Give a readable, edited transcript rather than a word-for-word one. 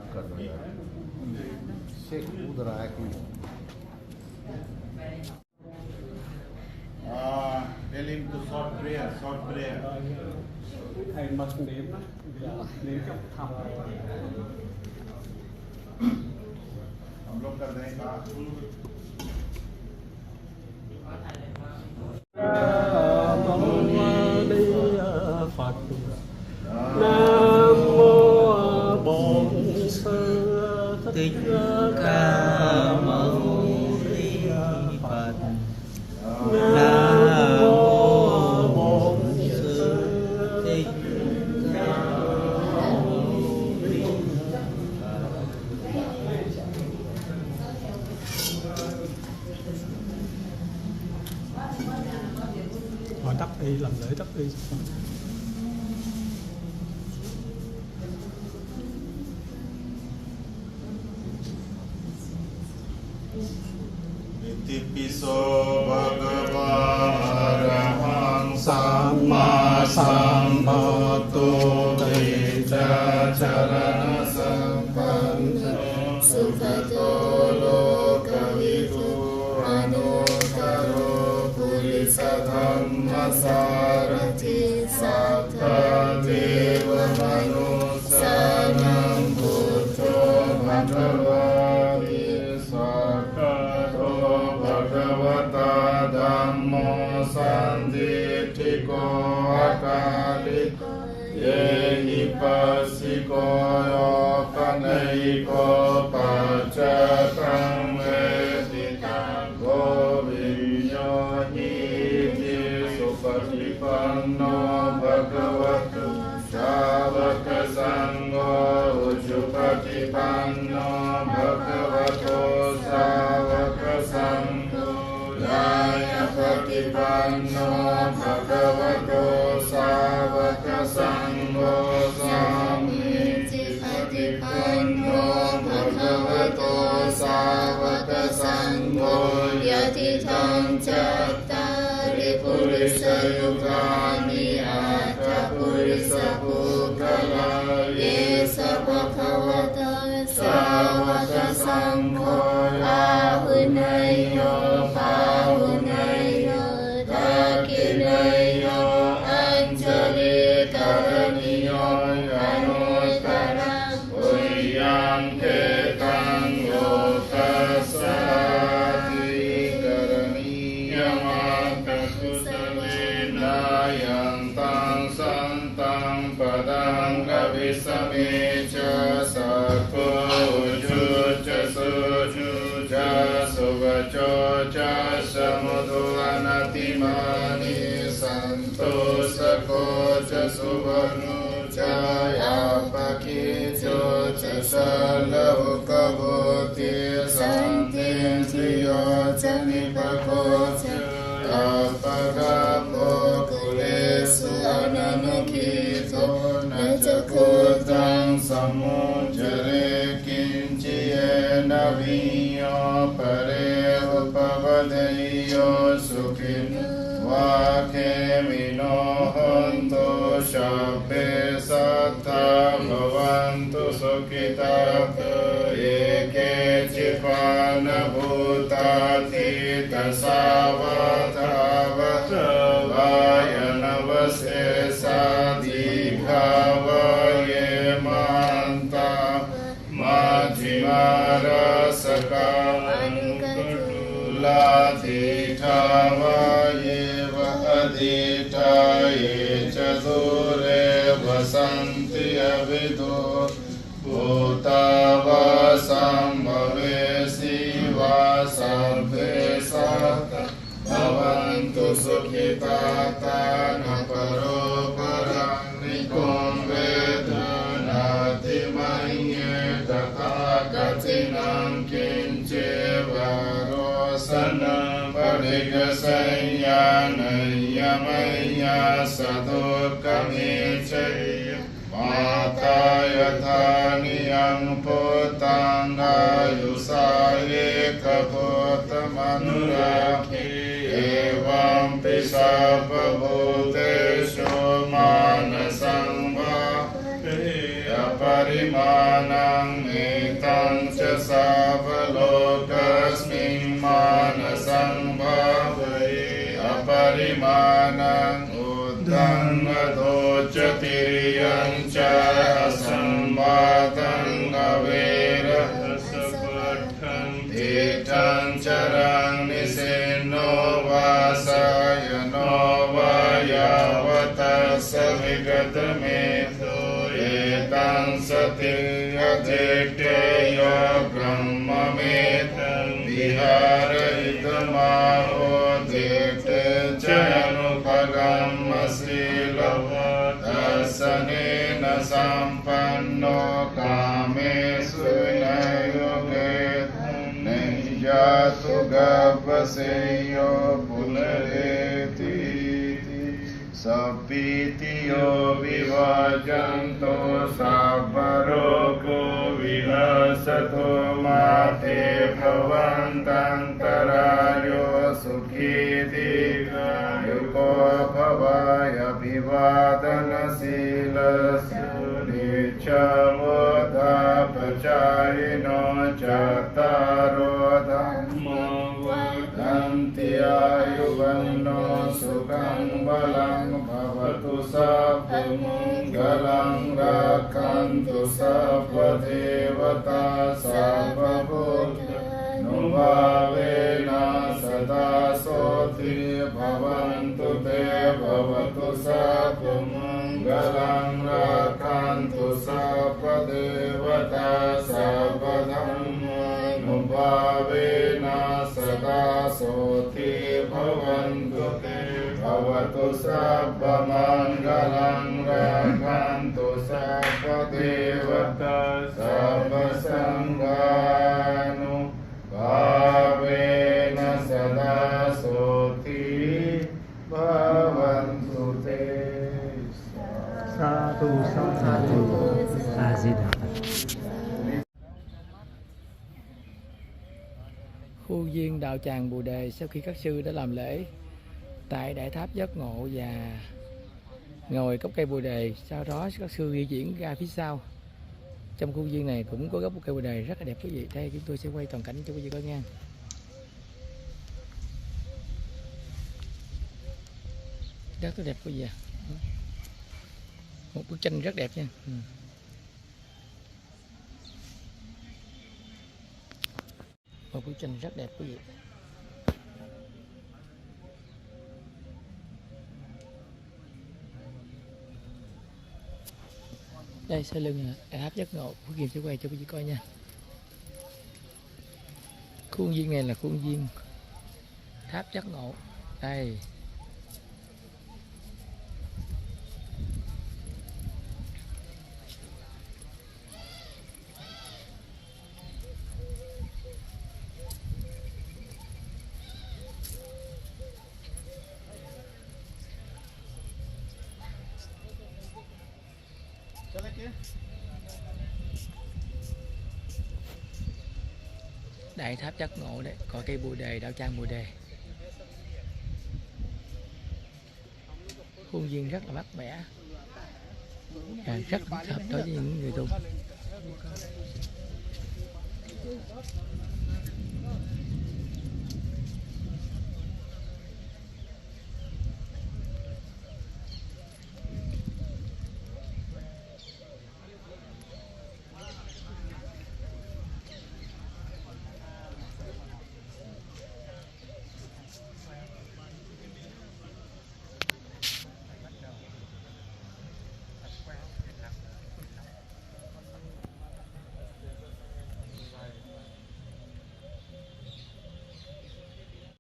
बात कर रहा है से कूद रहा है कि tell him to short prayer I must name name हम लोग कर रहे हैं Phật Nam mô Bổn Sư Thích Ca Mâu Ni Phật Nam mô Bổn Sư Thích Ca Mâu Ni Phật. Họ đắp y làm lễ đắp y. Itipiso Bhagava Arahang Samma Sambuddho Teja Charana Sampanna Sukhato Lokavidu Anuttaro Purisa Dhamma Sarathi Sattva Deva Manusanam Buddho Bhagavati Sakkato Bhagavata Dhammo Sanditthiko Akaliko Yehi Pasiko Yopanayiko Paccakam Veditam Govinyo Niti Supatipanno Bhagavatu Shavaka Sangho Ujjupatipanno Bhagavato Savaka Sangho Yaya Patipanno Bhagavato Savaka Sangho Samiti Patipanno Bhagavato Savaka Sangho Yatitham Cattari Purisa Yugani Atta Purisa Pukkala Yesa Bhagavata Savaka Sangho Ahunayo Pahunayo Dakinayo Anjali Karaniyo Anuttaram Uyyam Ketam Lokasati Karaniyam Akakusalena Yantam Santam Padam Gavisamecha Sakko Ujuja Sujuja Suvachocha Samudu Anatimani Santosakocha Suvanucha Yapakicho Chasalahukavoti Santindriyo Chanipakocha Kapagapo Kulesu Ananukito Nachakutam Samujare Kinchiyena Viyo Pare Upavadeyo Sukhin Vakemino Honto Shabbe Sattha Bhavantu Sukhita Eke Chipana Bhutati Tasavata Vayanavase Sadhikavaye Manta Majimara Sakam Aditaye Chadure Vasanti Avido Bhutavasam Bhavesi Vasabhe Sata Bhavantu Sukhitata Paro Paranikum Vedanati Manye Tata Katinam Kinche Varosana Parigasayana Yamaya Sadurkamechaya Mata Yathaniyam Putanga Yusaye Kapotamanuraki Evam Pisapa Bhutesho Manasangva Aparimanam เมตังชะสาวโลกัสมิงมานะสังภาเวอปริมาณังอุตังโตจติริยังชะสัมมาตังอเวระสัพพัทธังติตังชรังนิเสโนวาสายโนวายาวตัสสะวิกตเมโตเอตังสติยะเตเตโยบรมเมตังวิหารอิตมาโหติเตจยานุภกัมมสีลวัตตัสสะเนนะสัมปันโนกาเมสุนายโยเกนิยาตุกัปปเสโยปุลเรติสัพพิติโยวิวาจันโตสัพพโรโควินาศโตมาเตภวันตันตรายโยสุขีติกายุโกภวายอภิวาทนาสีลสุนิจโมทาปจายโนจัตตารโอธัมโมวัฏันติอายุวันโนสุขังบาลังภวตุสัพพมังคลังรักขันตุสัพพเทวตาสัพพพุทธานุภาเวนะสตาโสติภวันตุเตภวตุสัพพมังคลังรักขันตุสัพพเทวตาสัพพธัมมานุภาเวนะสตาโสติภวันตุเตภวตุสัพพมังคลังรักขันตุสัพพเทวตาสัพพสังฆานุภาเวนะสตาโสติภวันตุเต สาธุสาธุ อาซิดา Khu viên đạo tràng Bồ Đề sau khi các sư đã làm lễ tại Đại Tháp Giác Ngộ và ngồi gốc cây Bồ Đề, sau đó các sư di chuyển ra phía sau. Trong khu viên này cũng có gốc cây Bồ Đề rất là đẹp quý vị. Đây chúng tôi sẽ quay toàn cảnh cho quý vị coi nha. Rất là đẹp quý vị. Một bức tranh rất đẹp nha. Một bức tranh rất đẹp quý vị. Đây sau lưng Đại Tháp Giác Ngộ, Phước Kiều sẽ quay cho quý vị coi nha. Khuôn viên này là khuôn viên Tháp Giác Ngộ. Đây. Đại Tháp Giác Ngộ đấy, có cây Bồ Đề, đạo tràng Bồ Đề. Khuôn viên rất là mát mẻ, rất là hợp đối với những người tu.